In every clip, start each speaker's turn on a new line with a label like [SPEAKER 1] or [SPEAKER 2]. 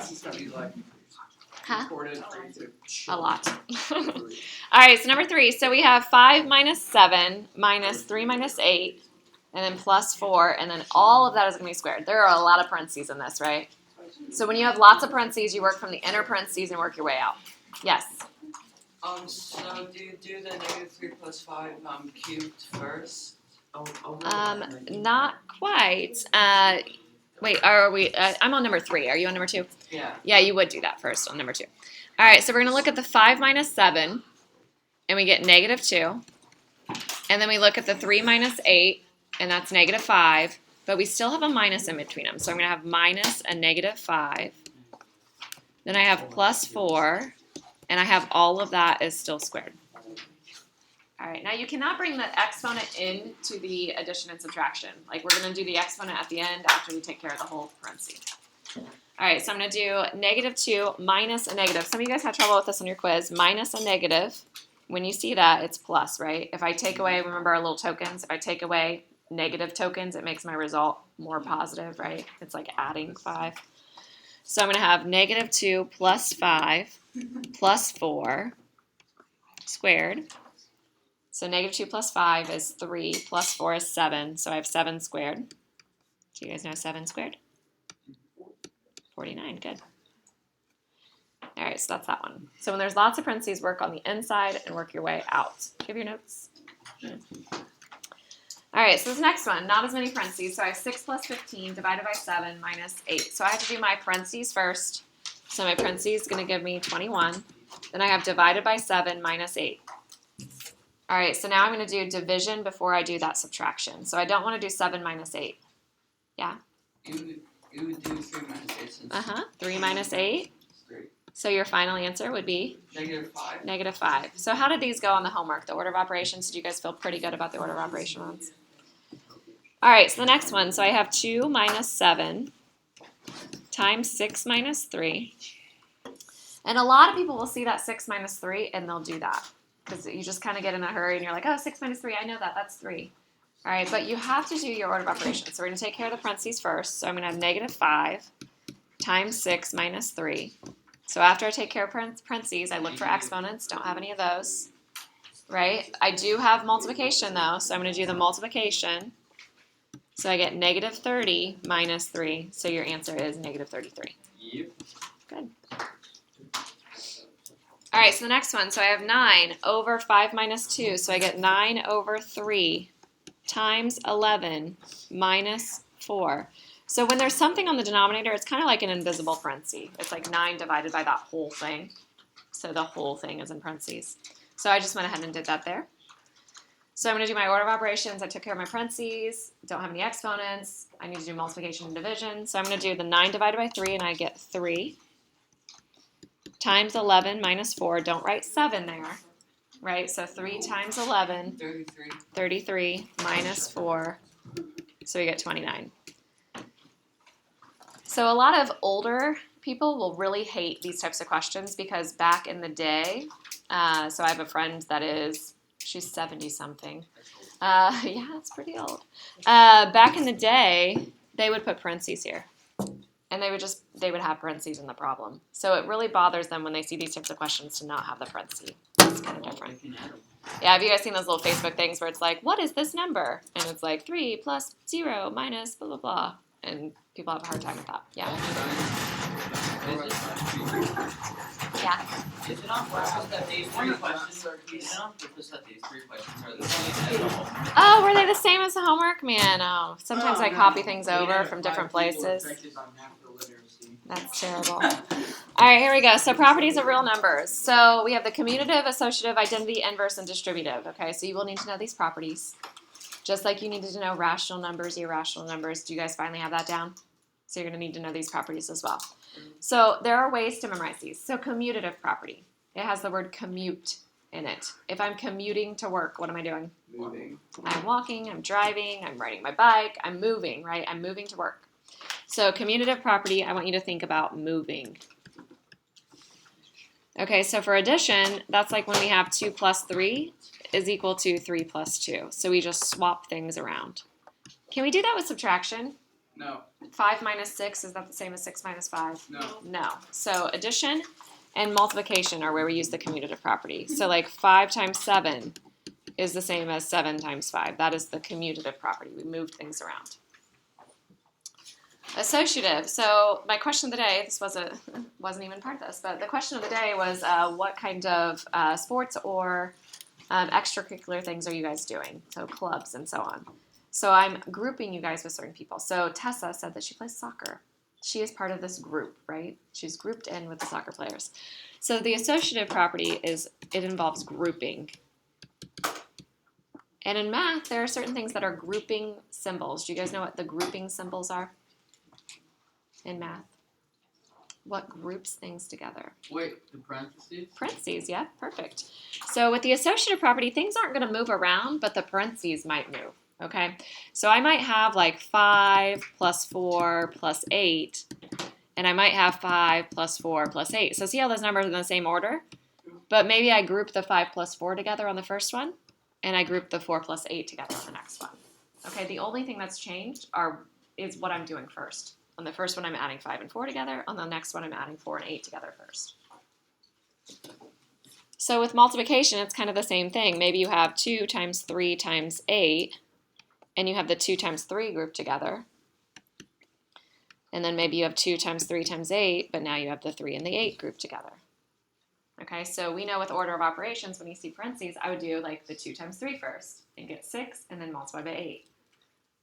[SPEAKER 1] This is gonna be like
[SPEAKER 2] Huh?
[SPEAKER 1] recorded.
[SPEAKER 2] A lot. All right, so number 3. So we have 5 minus 7 minus 3 minus 8, and then plus 4, and then all of that is going to be squared. There are a lot of parentheses in this, right? So when you have lots of parentheses, you work from the inner parentheses and work your way out. Yes?
[SPEAKER 3] So do you do the -3 plus 5 cubed first?
[SPEAKER 2] Not quite. Wait, are we? I'm on number 3. Are you on number 2?
[SPEAKER 3] Yeah.
[SPEAKER 2] Yeah, you would do that first on number 2. All right, so we're going to look at the 5 minus 7, and we get -2. And then we look at the 3 minus 8, and that's -5. But we still have a minus in between them. So I'm going to have minus a -5. Then I have plus 4, and I have all of that is still squared. All right, now you cannot bring the exponent into the addition and subtraction. Like we're going to do the exponent at the end after we take care of the whole parentheses. All right, so I'm going to do -2 minus a negative. Some of you guys had trouble with this on your quiz. Minus a negative. When you see that, it's plus, right? If I take away, remember our little tokens, if I take away negative tokens, it makes my result more positive, right? It's like adding 5. So I'm going to have -2 plus 5 plus 4 squared. So -2 plus 5 is 3 plus 4 is 7. So I have 7 squared. Do you guys know 7 squared? 49. Good. All right, so that's that one. So when there's lots of parentheses, work on the inside and work your way out. Do you have your notes? All right, so this next one, not as many parentheses. So I have 6 plus 15 divided by 7 minus 8. So I have to do my parentheses first. So my parentheses is going to give me 21. Then I have divided by 7 minus 8. All right, so now I'm going to do division before I do that subtraction. So I don't want to do 7 minus 8. Yeah?
[SPEAKER 3] You would do 3 minus 8 since
[SPEAKER 2] 3 minus 8. So your final answer would be?
[SPEAKER 3] -5.
[SPEAKER 2] -5. So how did these go on the homework, the order of operations? Did you guys feel pretty good about the order of operation ones? All right, so the next one. So I have 2 minus 7 times 6 minus 3. And a lot of people will see that 6 minus 3 and they'll do that. Because you just kind of get in a hurry and you're like, oh, 6 minus 3, I know that, that's 3. All right, but you have to do your order of operations. So we're going to take care of the parentheses first. So I'm going to have -5 times 6 minus 3. So after I take care of parentheses, I look for exponents. Don't have any of those, right? I do have multiplication, though, so I'm going to do the multiplication. So I get -30 minus 3, so your answer is -33.
[SPEAKER 1] Yep.
[SPEAKER 2] Good. All right, so the next one. So I have 9 over 5 minus 2, so I get 9 over 3 times 11 minus 4. So when there's something on the denominator, it's kind of like an invisible parenthesis. It's like 9 divided by that whole thing. So the whole thing is in parentheses. So I just went ahead and did that there. So I'm going to do my order of operations. I took care of my parentheses. Don't have any exponents. I need to do multiplication and division. So I'm going to do the 9 divided by 3, and I get 3 times 11 minus 4. Don't write 7 there, right? So 3 times 11, 33 minus 4. So we get 29. So a lot of older people will really hate these types of questions because back in the day, so I have a friend that is, she's 70-something. Yeah, it's pretty old. Back in the day, they would put parentheses here. And they would have parentheses in the problem. So it really bothers them when they see these types of questions to not have the parentheses. It's kind of different. Yeah, have you guys seen those little Facebook things where it's like, what is this number? And it's like 3 plus 0 minus blah, blah, blah. And people have a hard time with that. Yeah. Yeah.
[SPEAKER 3] Is it on purpose that these 3 questions are the same as all?
[SPEAKER 2] Oh, were they the same as the homework? Man, oh. Sometimes I copy things over from different places. That's terrible. All right, here we go. So properties of real numbers. So we have the commutative, associative, identity, inverse, and distributive. Okay, so you will need to know these properties. Just like you needed to know rational numbers, irrational numbers. Do you guys finally have that down? So you're going to need to know these properties as well. So there are ways to memorize these. So commutative property. It has the word commute in it. If I'm commuting to work, what am I doing?
[SPEAKER 1] Moving.
[SPEAKER 2] I'm walking, I'm driving, I'm riding my bike, I'm moving, right? I'm moving to work. So commutative property, I want you to think about moving. Okay, so for addition, that's like when we have 2 plus 3 is equal to 3 plus 2. So we just swap things around. Can we do that with subtraction?
[SPEAKER 3] No.
[SPEAKER 2] 5 minus 6, is that the same as 6 minus 5?
[SPEAKER 3] No.
[SPEAKER 2] No. So addition and multiplication are where we use the commutative property. So like 5 times 7 is the same as 7 times 5. That is the commutative property. We moved things around. Associative. So my question of the day, this wasn't even part of this, but the question of the day was what kind of sports or extracurricular things are you guys doing? So clubs and so on. So I'm grouping you guys with certain people. So Tessa said that she plays soccer. She is part of this group, right? She's grouped in with the soccer players. So the associative property it involves grouping. And in math, there are certain things that are grouping symbols. Do you guys know what the grouping symbols are in math? What groups things together?
[SPEAKER 3] Wait, the parentheses?
[SPEAKER 2] Parentheses, yeah, perfect. So with the associative property, things aren't going to move around, but the parentheses might move. Okay, so I might have like 5 plus 4 plus 8, and I might have 5 plus 4 plus 8. So see how those numbers are in the same order? But maybe I group the 5 plus 4 together on the first one, and I group the 4 plus 8 together on the next one. Okay, the only thing that's changed is what I'm doing first. On the first one, I'm adding 5 and 4 together. On the next one, I'm adding 4 and 8 together first. So with multiplication, it's kind of the same thing. Maybe you have 2 times 3 times 8, and you have the 2 times 3 grouped together. And then maybe you have 2 times 3 times 8, but now you have the 3 and the 8 grouped together. Okay, so we know with order of operations, when you see parentheses, I would do like the 2 times 3 first and get 6 and then multiply by 8.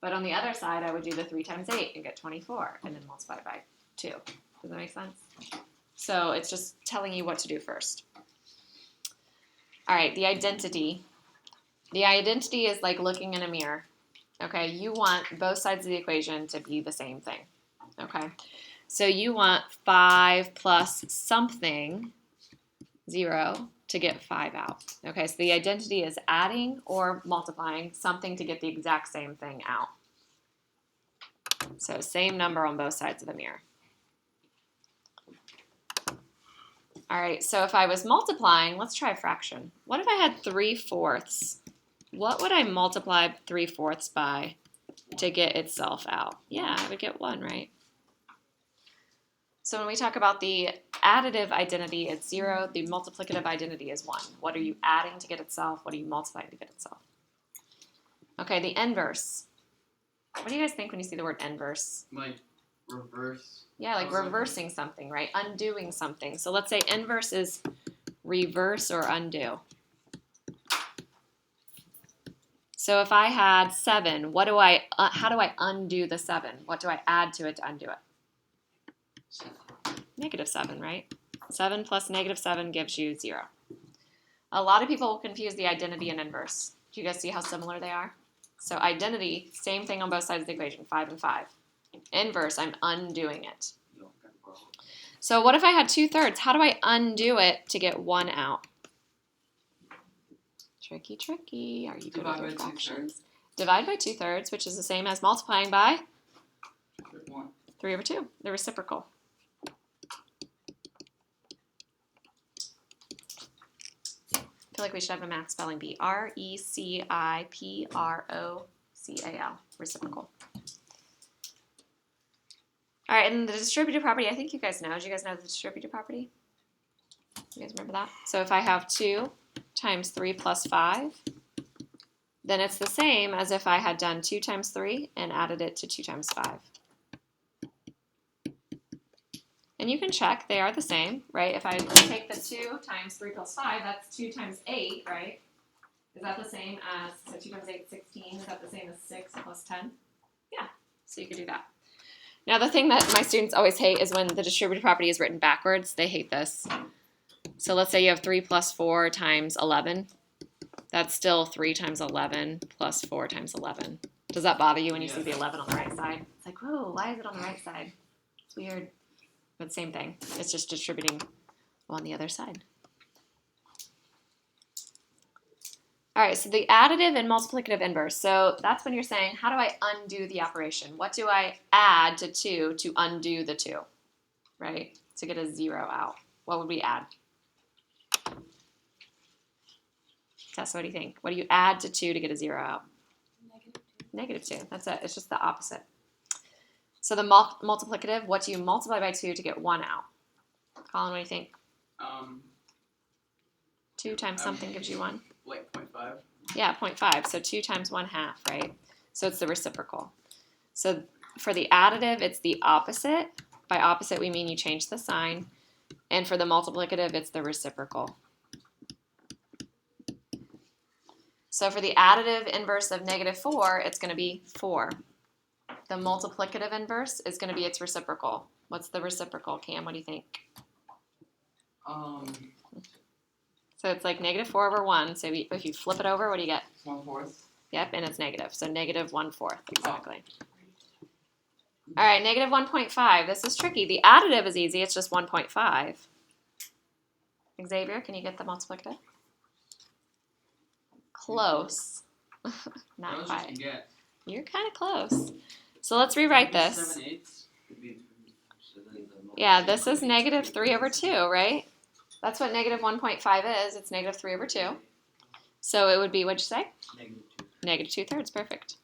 [SPEAKER 2] But on the other side, I would do the 3 times 8 and get 24 and then multiply by 2. Does that make sense? So it's just telling you what to do first. All right, the identity. The identity is like looking in a mirror. Okay, you want both sides of the equation to be the same thing. Okay, so you want 5 plus something, 0, to get 5 out. Okay, so the identity is adding or multiplying something to get the exact same thing out. So same number on both sides of the mirror. All right, so if I was multiplying, let's try a fraction. What if I had 3/4? What would I multiply 3/4 by to get itself out? Yeah, I would get 1, right? So when we talk about the additive identity, it's 0. The multiplicative identity is 1. What are you adding to get itself? What are you multiplying to get itself? Okay, the inverse. What do you guys think when you see the word inverse?
[SPEAKER 3] Like reverse.
[SPEAKER 2] Yeah, like reversing something, right? Undoing something. So let's say inverse is reverse or undo. So if I had 7, how do I undo the 7? What do I add to it to undo it? -7, right? 7 plus -7 gives you 0. A lot of people will confuse the identity and inverse. Do you guys see how similar they are? So identity, same thing on both sides of the equation, 5 and 5. Inverse, I'm undoing it. So what if I had 2/3? How do I undo it to get 1 out? Tricky, tricky. Are you good with your fractions? Divide by 2/3, which is the same as multiplying by 3/2, the reciprocal. I feel like we should have a math spelling bee. RECIPROCAL, reciprocal. All right, and the distributive property, I think you guys know. Do you guys know the distributive property? You guys remember that? So if I have 2 times 3 plus 5, then it's the same as if I had done 2 times 3 and added it to 2 times 5. And you can check, they are the same, right? If I take the 2 times 3 plus 5, that's 2 times 8, right? Is that the same as, so 2 times 8 is 16, is that the same as 6 plus 10? Yeah, so you could do that. Now the thing that my students always hate is when the distributive property is written backwards. They hate this. So let's say you have 3 plus 4 times 11. That's still 3 times 11 plus 4 times 11. Does that bother you when you see the 11 on the right side? It's like, whoa, why is it on the right side? It's weird. But same thing. It's just distributing on the other side. All right, so the additive and multiplicative inverse. So that's when you're saying, how do I undo the operation? What do I add to 2 to undo the 2, right? To get a 0 out. What would we add? Tessa, what do you think? What do you add to 2 to get a 0 out?
[SPEAKER 1] -2.
[SPEAKER 2] -2. That's it. It's just the opposite. So the multiplicative, what do you multiply by 2 to get 1 out? Colin, what do you think? 2 times something gives you 1.
[SPEAKER 1] Like 0.5?
[SPEAKER 2] Yeah, 0.5. So 2 times 1/2, right? So it's the reciprocal. So for the additive, it's the opposite. By opposite, we mean you change the sign. And for the multiplicative, it's the reciprocal. So for the additive inverse of -4, it's going to be 4. The multiplicative inverse is going to be its reciprocal. What's the reciprocal, Cam? What do you think? So it's like -4/1. So if you flip it over, what do you get?
[SPEAKER 3] 1/4.
[SPEAKER 2] Yep, and it's negative. So -1/4, exactly. All right, -1.5. This is tricky. The additive is easy. It's just 1.5. Xavier, can you get the multiplicative? Close. Not quite. You're kind of close. So let's rewrite this.
[SPEAKER 1] 7/8.
[SPEAKER 2] Yeah, this is -3/2, right? That's what -1.5 is. It's -3/2. So it would be, what'd you say? -2/3, perfect.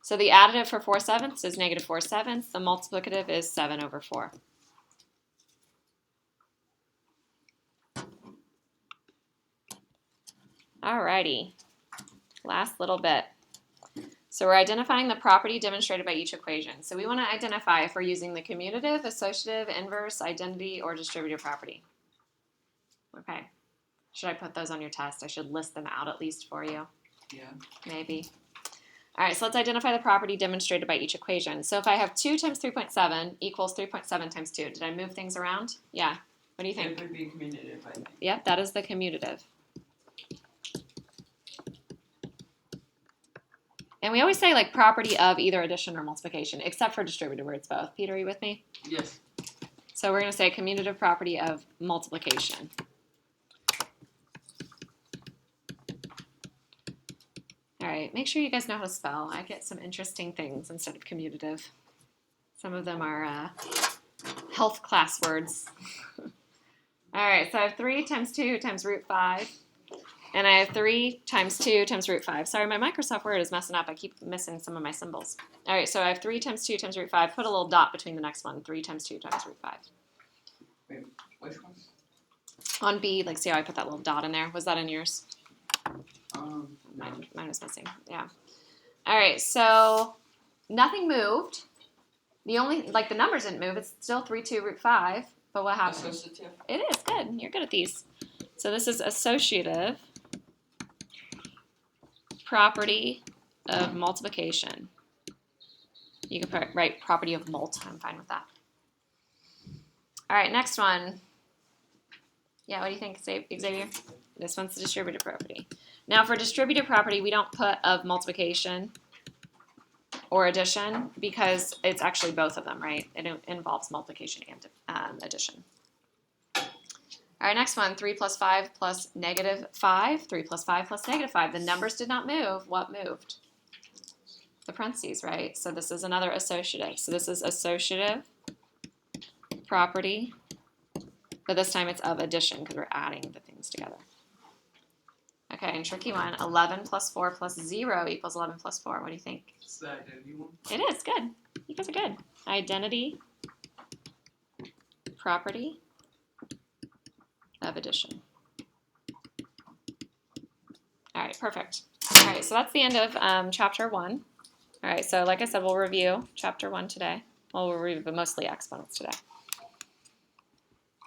[SPEAKER 2] So the additive for 4/7 is -4/7. The multiplicative is 7/4. Alrighty, last little bit. So we're identifying the property demonstrated by each equation. So we want to identify if we're using the commutative, associative, inverse, identity, or distributive property. Okay. Should I put those on your test? I should list them out at least for you.
[SPEAKER 3] Yeah.
[SPEAKER 2] Maybe. All right, so let's identify the property demonstrated by each equation. So if I have 2 times 3.7 equals 3.7 times 2, did I move things around? Yeah. What do you think?
[SPEAKER 3] It would be commutative, I think.
[SPEAKER 2] Yep, that is the commutative. And we always say like property of either addition or multiplication, except for distributive where it's both. Peter, are you with me?
[SPEAKER 3] Yes.
[SPEAKER 2] So we're going to say commutative property of multiplication. All right, make sure you guys know how to spell. I get some interesting things instead of commutative. Some of them are health class words. All right, so I have 3 times 2 times root 5. And I have 3 times 2 times root 5. Sorry, my Microsoft Word is messing up. I keep missing some of my symbols. All right, so I have 3 times 2 times root 5. Put a little dot between the next one. 3 times 2 times root 5.
[SPEAKER 3] Wait, which one?
[SPEAKER 2] On B, like see how I put that little dot in there? Was that in yours?
[SPEAKER 3] No.
[SPEAKER 2] Mine was missing, yeah. All right, so nothing moved. The only, like the numbers didn't move. It's still 3, 2, root 5. But what happened?
[SPEAKER 3] Associative.
[SPEAKER 2] It is, good. You're good at these. So this is associative property of multiplication. You can write property of mult. I'm fine with that. All right, next one. Yeah, what do you think, Xavier? This one's the distributive property. Now for distributive property, we don't put of multiplication or addition because it's actually both of them, right? It involves multiplication and addition. All right, next one, 3 plus 5 plus -5. 3 plus 5 plus -5. The numbers did not move. What moved? The parentheses, right? So this is another associative. So this is associative property, but this time it's of addition because we're adding the things together. Okay, and tricky one, 11 plus 4 plus 0 equals 11 plus 4. What do you think?
[SPEAKER 1] It's the identity one.
[SPEAKER 2] It is, good. You guys are good. Identity property of addition. All right, perfect. All right, so that's the end of chapter 1. All right, so like I said, we'll review chapter 1 today. Well, we'll review mostly exponents today.